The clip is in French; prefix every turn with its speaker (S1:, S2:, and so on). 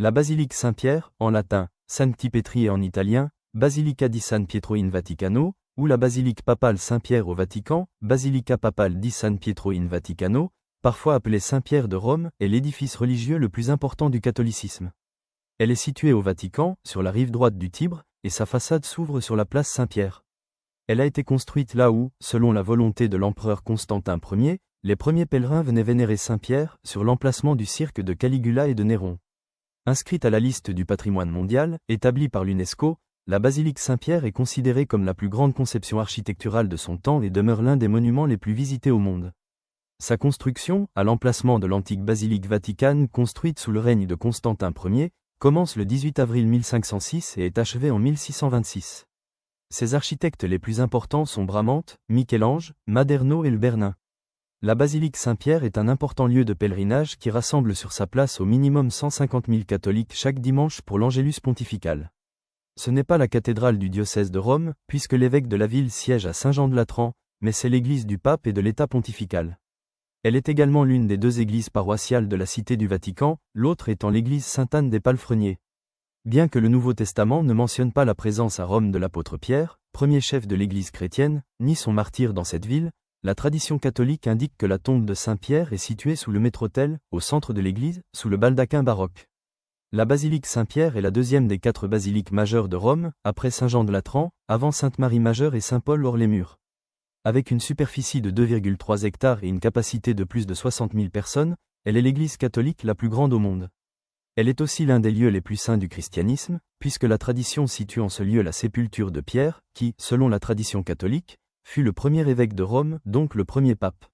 S1: La basilique Saint-Pierre, en latin, Sancti Petri et en italien, Basilica di San Pietro in Vaticano, ou la basilique papale Saint-Pierre au Vatican, Basilica papale di San Pietro in Vaticano, parfois appelée Saint-Pierre de Rome, est l'édifice religieux le plus important du catholicisme. Elle est située au Vatican, sur la rive droite du Tibre, et sa façade s'ouvre sur la place Saint-Pierre. Elle a été construite là où, selon la volonté de l'empereur Constantin Ier, les premiers pèlerins venaient vénérer Saint-Pierre, sur l'emplacement du cirque de Caligula et de Néron. Inscrite à la liste du patrimoine mondial, établie par l'UNESCO, la basilique Saint-Pierre est considérée comme la plus grande conception architecturale de son temps et demeure l'un des monuments les plus visités au monde. Sa construction, à l'emplacement de l'antique basilique vaticane construite sous le règne de Constantin Ier, commence le 18 avril 1506 et est achevée en 1626. Ses architectes les plus importants sont Bramante, Michel-Ange, Maderno et le Bernin. La basilique Saint-Pierre est un important lieu de pèlerinage qui rassemble sur sa place au minimum 150 000 catholiques chaque dimanche pour l'Angélus pontifical. Ce n'est pas la cathédrale du diocèse de Rome, puisque l'évêque de la ville siège à Saint-Jean-de-Latran, mais c'est l'église du pape et de l'État pontifical. Elle est également l'une des deux églises paroissiales de la Cité du Vatican, l'autre étant l'église Sainte-Anne des Palefreniers. Bien que le Nouveau Testament ne mentionne pas la présence à Rome de l'apôtre Pierre, premier chef de l'église chrétienne, ni son martyre dans cette ville, la tradition catholique indique que la tombe de Saint-Pierre est située sous le maître-autel, au centre de l'église, sous le baldaquin baroque. La basilique Saint-Pierre est la deuxième des 4 basiliques majeures de Rome, après Saint-Jean-de-Latran, avant Sainte-Marie Majeure et Saint-Paul hors les murs. Avec une superficie de 2,3 hectares et une capacité de plus de 60 000 personnes, elle est l'église catholique la plus grande au monde. Elle est aussi l'un des lieux les plus saints du christianisme, puisque la tradition situe en ce lieu la sépulture de Pierre, qui, selon la tradition catholique, fut le premier évêque de Rome, donc le premier pape.